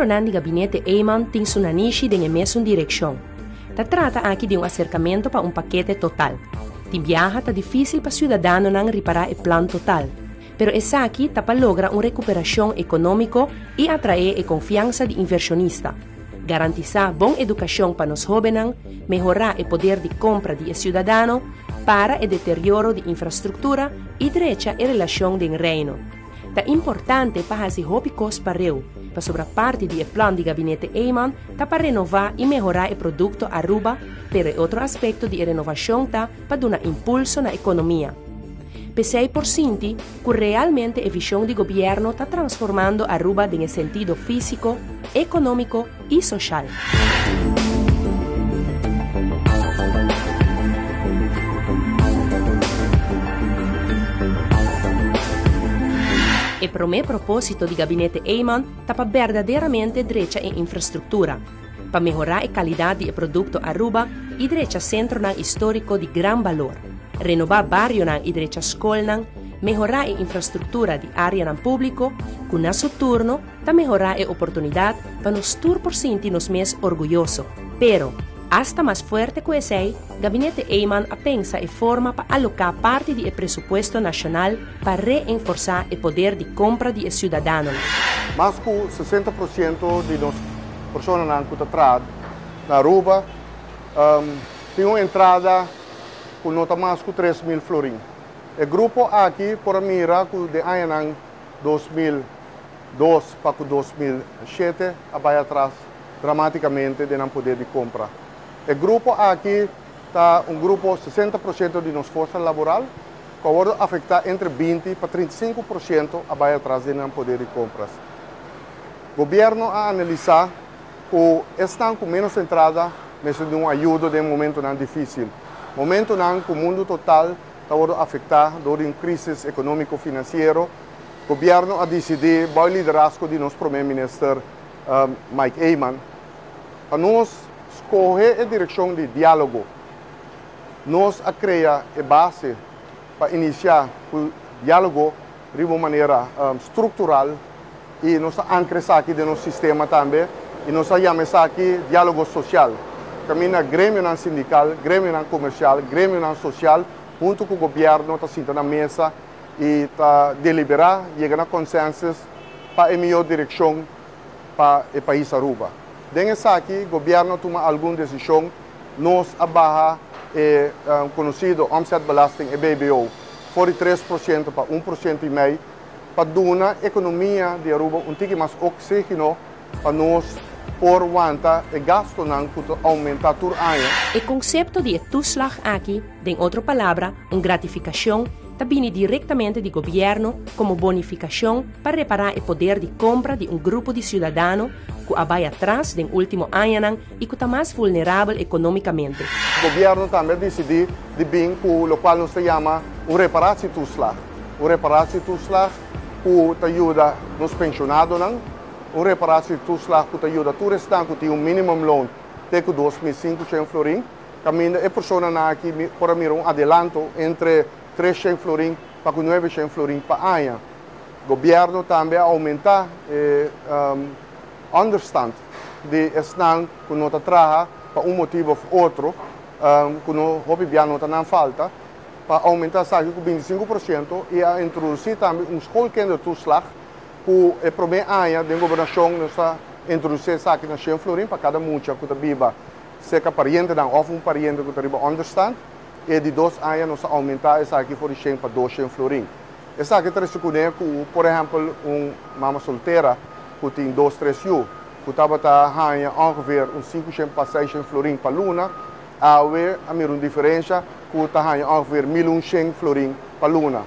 membro do gabinete Eyman tem sunanishi em mesma direção. Ta trata aqui de acercamento para paquete total. Tem viaja tá difícil para cidadano não reparar o plano total. Pero essa aqui tá para lograr recuperação econômica e atrair a confiança de inversionista. Garantizar boa educação para os jovens, melhorar o poder de compra de cidadano, para o deterioro de infraestrutura e direita e relação do reino. É importante para esse hobbycos pareu, para sobre a parte do plano de gabinete Eyman, para renovar e melhorar o produto Aruba, pero outro aspecto de renovação para dar impulso na economia. Pensei por Cinti que realmente a visão do governo está transformando Aruba em sentido físico, econômico e social. O primeiro propósito do gabinete Eyman está para verdadeiramente direita em infraestrutura, para melhorar a qualidade do produto Aruba e direita centro histórico de grande valor, renovar barrio e direita escola, melhorar a infraestrutura de área público, com a seu turno, está melhorar a oportunidade para nos tur por sentir-nos mais orgulhosos. Pero, hasta mais forte que esse, o gabinete Eyman pensa e forma para alocar parte do presupuesto nacional para reforçar o poder de compra de cidadãos. Mais que 60% de nós pessoas que estão na Aruba tem uma entrada com nota mais que 3.000 florins. O grupo aqui, por mira, de ano 2002 para 2007, vai atrás dramaticamente de não poder de compra. O grupo aqui está grupo 60% de nossa força laboral, que pode afetar entre 20% para 35% vai atrás de não poder de compras. O governo a analisar que estão com menos entrada, mesmo de uma ajuda de momento não difícil. Momento não que o mundo total está afetado por uma crise econômico-financeira. O governo a decidir, o liderazgo de nosso primeiro-ministro Mike Eyman, a nós escolher a direção de diálogo. Nós a criar a base para iniciar o diálogo de uma maneira estrutural e nós ancramos aqui no nosso sistema também e nós chamamos aqui diálogo social. Caminha grêmio não sindical, grêmio não comercial, grêmio não social, junto com o governo está sentado na mesa e está deliberar, chegar a consensos para a melhor direção para o país Aruba. Dentro aqui, o governo toma alguma decisão, nós abarra o conhecido Omzetbelasting e BBO, de 3% para 1,5%, para dar a economia de Aruba pouco mais oxígeno para nós por aguentar o gasto não aumentar todo ano. O conceito de toeslag aqui, em outra palavra, gratificação, também diretamente do governo como bonificação para reparar o poder de compra de grupo de cidadãos que vai atrás no último ano e que está mais vulnerável economicamente. O governo também decidiu de bem com o qual nos chama o reparação toeslag. O reparação toeslag que ajuda nos pensionados, o reparação toeslag que ajuda todos que têm minimum loan de 2.500 florins. Caminho a pessoa aqui por mim adelanto entre 300 florins para 900 florins para ano. O governo também aumenta understand de estar que não trabalha para motivo ou outro, que não governo não falta, para aumentar sabe com 25% e a introduzir também qualquer toeslag que o primeiro ano da governação nos introduzir sabe na 100 florins para cada mucha que viva, seja pariente ou pariente que riba understand. E de 2 anos nós aumentar essa aqui por 100 para 200 florins. Essa aqui traz que, por exemplo, mama solteira que tem 2, 3 anos, que estava ganhando ongeveer 500 para 600 florins para luna, há uma diferença que está ganhando ongeveer 1.100 florins para luna.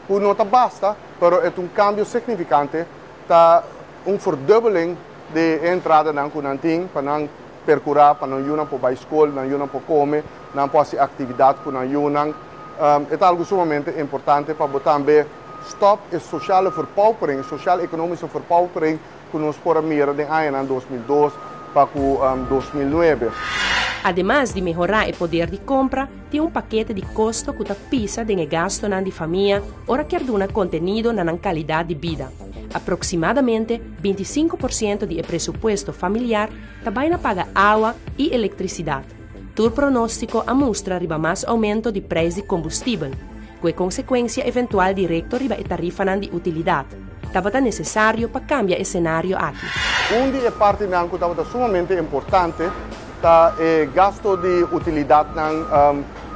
Que não basta, mas é cambio significante, está verdubbeling de entrada que não tem para não percorrer, para não ir para a escola, não ir para comer, não pode atividade que não ir. É algo sumamente importante para também stop a social verpaupering, social-economische verpaupering que nós podemos mirar em ano 2002 para 2009. Además de mejorar o poder de compra, tem paquete de custo que pisa de gasto na de família, ora que duna contenido na qualidade de vida. Aproximadamente 25% do presupuesto familiar também paga água e eletricidade. Todo pronóstico mostra riba mais aumento de preço de combustível, com consequência eventual direta riba a tarifa de utilidade. Estava necessário para cambiar o cenário aqui. Onde é parte que estava sumamente importante é gasto de utilidade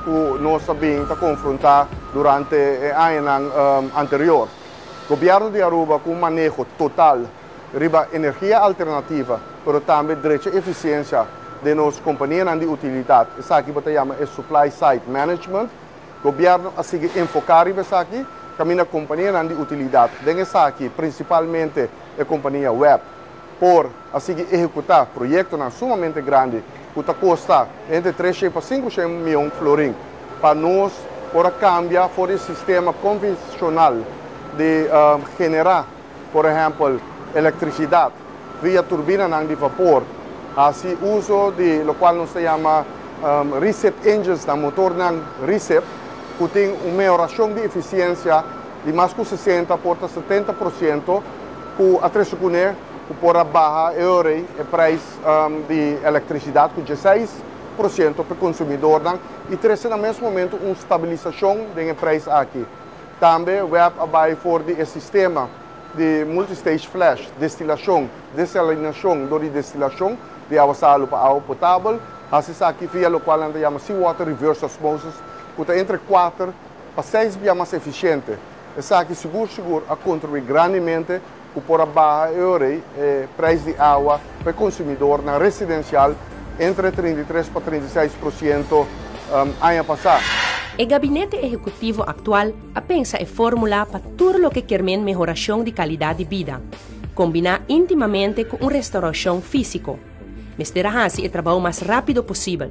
que nós sabemos confrontar durante o ano anterior. O governo de Aruba com manejo total riba energia alternativa, mas também direito à eficiência de nossas companhias de utilidade. Isso aqui que chama é supply side management. O governo a seguir enfocar isso aqui, caminha companhia de utilidade. Isso aqui principalmente a companhia web, por a seguir executar projetos sumamente grandes, que custa entre 300 a 500 milhões de florins, para nós por cambiar for o sistema convencional de generar, por exemplo, eletricidade via turbina de vapor, assim uso de lo qual nós chama recip engines, da motor recip, que tem uma melhoração de eficiência de mais de 60% a 70%, que a três que por baixar o preço de eletricidade com 16% para o consumidor e traz no mesmo momento uma estabilização do preço aqui. Também o web vai for o sistema de multistage flash, destilação, desalinação de destilação de água salva para água potável, assim aqui via o qual se chama seawater reverse osmosis, que está entre 4 a 6 vezes mais eficiente. Isso aqui seguro a contribuir grandemente por abaixo o preço de água para o consumidor na residencial entre 33% para 36% ano passado. O gabinete executivo atual pensa em fórmula para tudo o que quer melhoração de qualidade de vida, combinar intimamente com uma restauração física. Mas terá o trabalho mais rápido possível.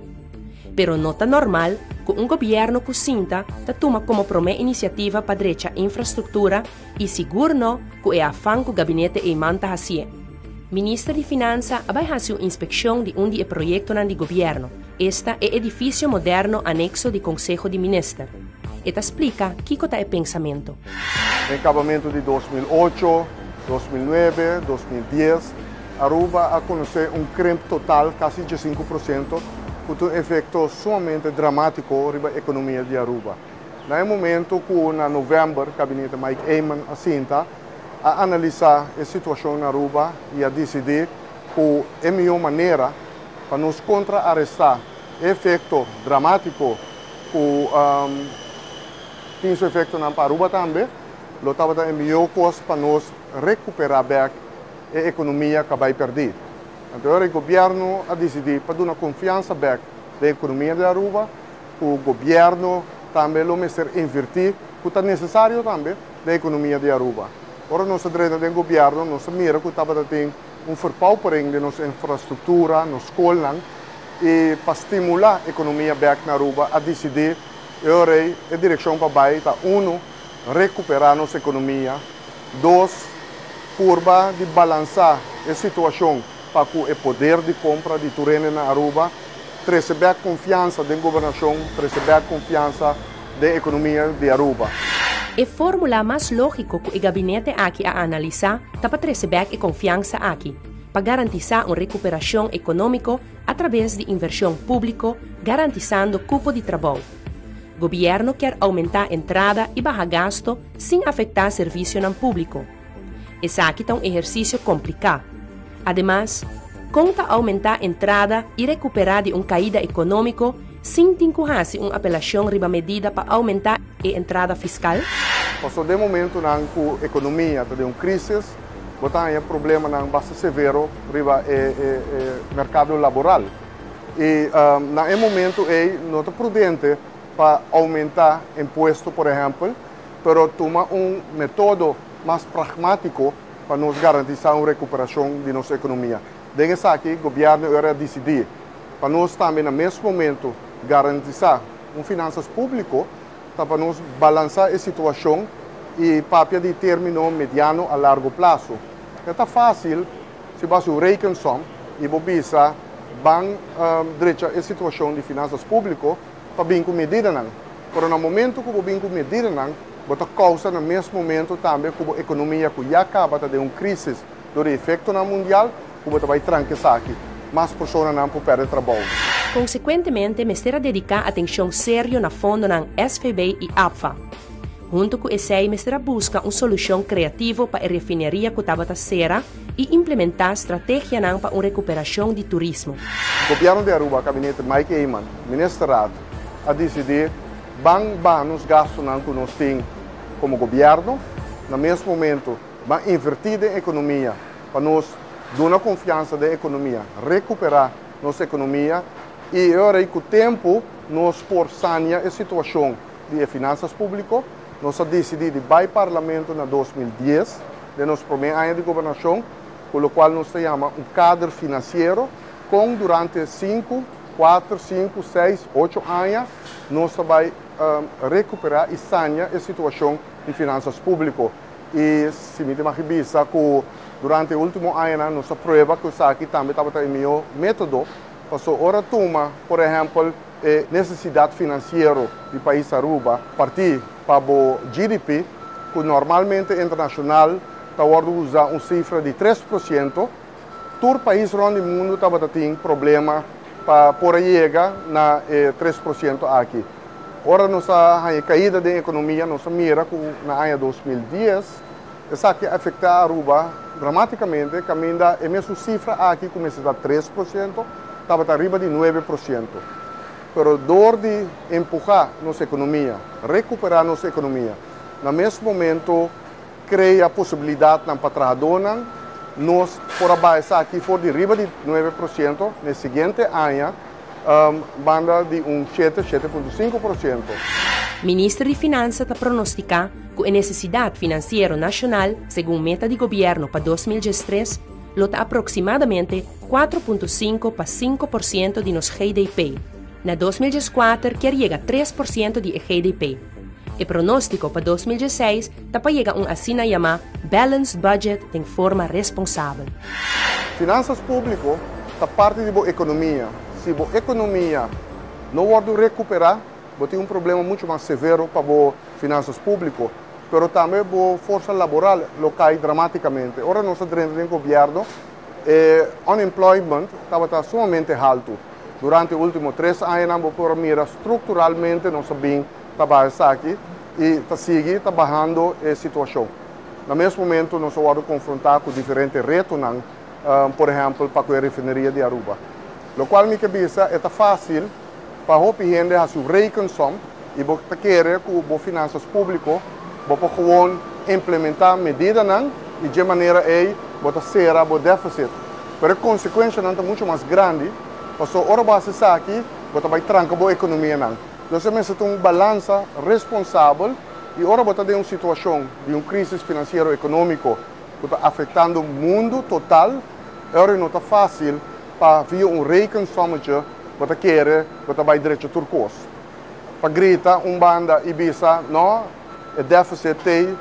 Pero não está normal que governo que sinta toma como primeira iniciativa para direita infraestrutura e seguro não que é afã que o gabinete manta assim. Ministro de Finanças vai fazer uma inspeção de projeto de governo. Este é o edifício moderno anexo do Conselho de Ministros. Eta explica que é o pensamento. Em acabamento de 2008, 2009, 2010, Aruba a conhecer crime total, quase de 5%, com um efeito sumamente dramático na economia de Aruba. No momento que, em novembro, o gabinete Mike Eyman assenta a analisar a situação na Aruba e a decidir que é a melhor maneira para nos contrarrestar o efeito dramático que tem seu efeito na Aruba também, lo estava a melhor coisa para nos recuperar bem a economia que vai perder. Então, o governo a decidir para dar confiança bem da economia de Aruba, o governo também lo mesmo invertir, que é necessário também da economia de Aruba. Ora, nossa direita do governo, nossa mira que estava tem verpaupering de nossa infraestrutura, nossa escola, e para estimular a economia bem na Aruba, a decidir a direção para baixo, recuperar nossa economia, 2, curva de balançar a situação para que o poder de compra de terreno na Aruba receber a confiança da governação, receber a confiança da economia de Aruba. A fórmula mais lógica que o gabinete aqui a analisar é para receber a confiança aqui, para garantizar uma recuperação econômica através de inversão pública, garantizando cupo de trabalho. O governo quer aumentar a entrada e baixar gasto sem afetar o serviço no público. Esse aqui é um exercício complicado. Ademais, conta aumentar a entrada e recuperar de uma caída econômica sem tincurar-se uma apelação riba medida para aumentar a entrada fiscal? Passou de momento na que a economia tem uma crise, tem um problema bastante severo riba o mercado laboral. E no momento não é prudente para aumentar imposto, por exemplo, mas tomar método mais pragmático para nos garantir uma recuperação de nossa economia. Desde aqui, o governo era decidir para nós também, no mesmo momento, garantir finanças públicas, para nós balançar a situação e papel de término mediano a largo prazo. É fácil, se você reconhece e você bang direita a situação de finanças públicas para bem com medida não. Pero no momento que bem com medida não, bota causa no mesmo momento também que a economia que já acaba de uma crise do efeito na mundial, que bota vai trancar aqui, mais pessoas não podem perder trabalho. Consequentemente, me será dedicar atenção séria na fundo ng SVB e APFA. Junto com esse, me será buscar uma solução criativa para a refineria que estava será e implementar estratégia para uma recuperação de turismo. O governo de Aruba, o gabinete Mike Eyman, ministrado, a decidir os gastos que nós temos como governo, no mesmo momento, invertir a economia para nós dar confiança na economia, recuperar nossa economia e agora com o tempo nós por sanear a situação de finanças públicas. Nós decidimos ir ao Parlamento em 2010, de nosso primeiro ano de governação, com o qual nós chamamos cadro financeiro, com durante 4, 5, 6, 8 anos, nós vamos recuperar e sanear a situação de finanças públicas. E se me imagina que durante o último ano, nós prova que isso aqui também estava em meu método, passou hora toma, por exemplo, necessidade financeira do país Aruba, partir para o GDP, que normalmente internacional está usar uma cifra de 3%, todo país no mundo está tendo problema para por chegar na 3% aqui. Ora, nossa caída da economia, nossa mira na ano 2010, isso aqui afeta a Aruba dramaticamente, caminha a mesma cifra aqui começa a 3%, estava arriba de 9%. Pero dor de empurrar nossa economia, recuperar nossa economia, no mesmo momento, cria a possibilidade para trabalhadores, nós, por abaixo aqui, for de arriba de 9%, no seguinte ano, banda de 7,5%. Ministro de Finanças está pronosticando que a necessidade financeira nacional, segundo meta de governo para 2013, lota aproximadamente 4,5 para 5% de nosso GDP. Na 2014, quer chegar a 3% de GDP. O pronóstico para 2016 está para chegar a assim chamada Balanced Budget de forma responsável. Finanças públicas está parte da economia. Se a economia não pode recuperar, vai ter problema muito mais severo para as finanças públicas, mas também a força laboral cai dramaticamente. Ora, nós dentro do governo, o unemployment estava sumamente alto. Durante os últimos 3 anos, por mira estruturalmente, nós sabemos trabalhar aqui e seguir trabalhando a situação. No mesmo momento, nós vamos confrontar com diferentes retos, por exemplo, para a refineria de Aruba. O qual me cabeça é fácil para a gente a sua reconsom e você quer que as finanças públicas você gewoon implementar medidas e de maneira você será o déficit. Mas a consequência é muito mais grande. Porque ora base aqui, você vai trancar a economia. Então, você tem uma balança responsável e ora você tem uma situação de uma crise financeira e econômica que está afetando o mundo total. Agora não está fácil para via reconsommetje você quer, você vai direito a turcos. Para gritar, banda Ibiza, não, o déficit tem,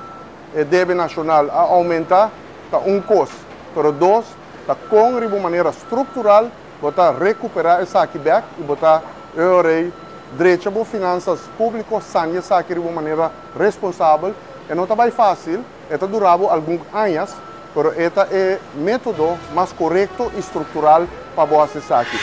o débito nacional a aumentar, está custo. Mas dois, está com de maneira estrutural, você recuperar essa aqui back e você direito a finanças públicas, sanear essa aqui de maneira responsável. E não está bem fácil, está durado alguns anos, mas este é o método mais correto e estrutural para você aqui.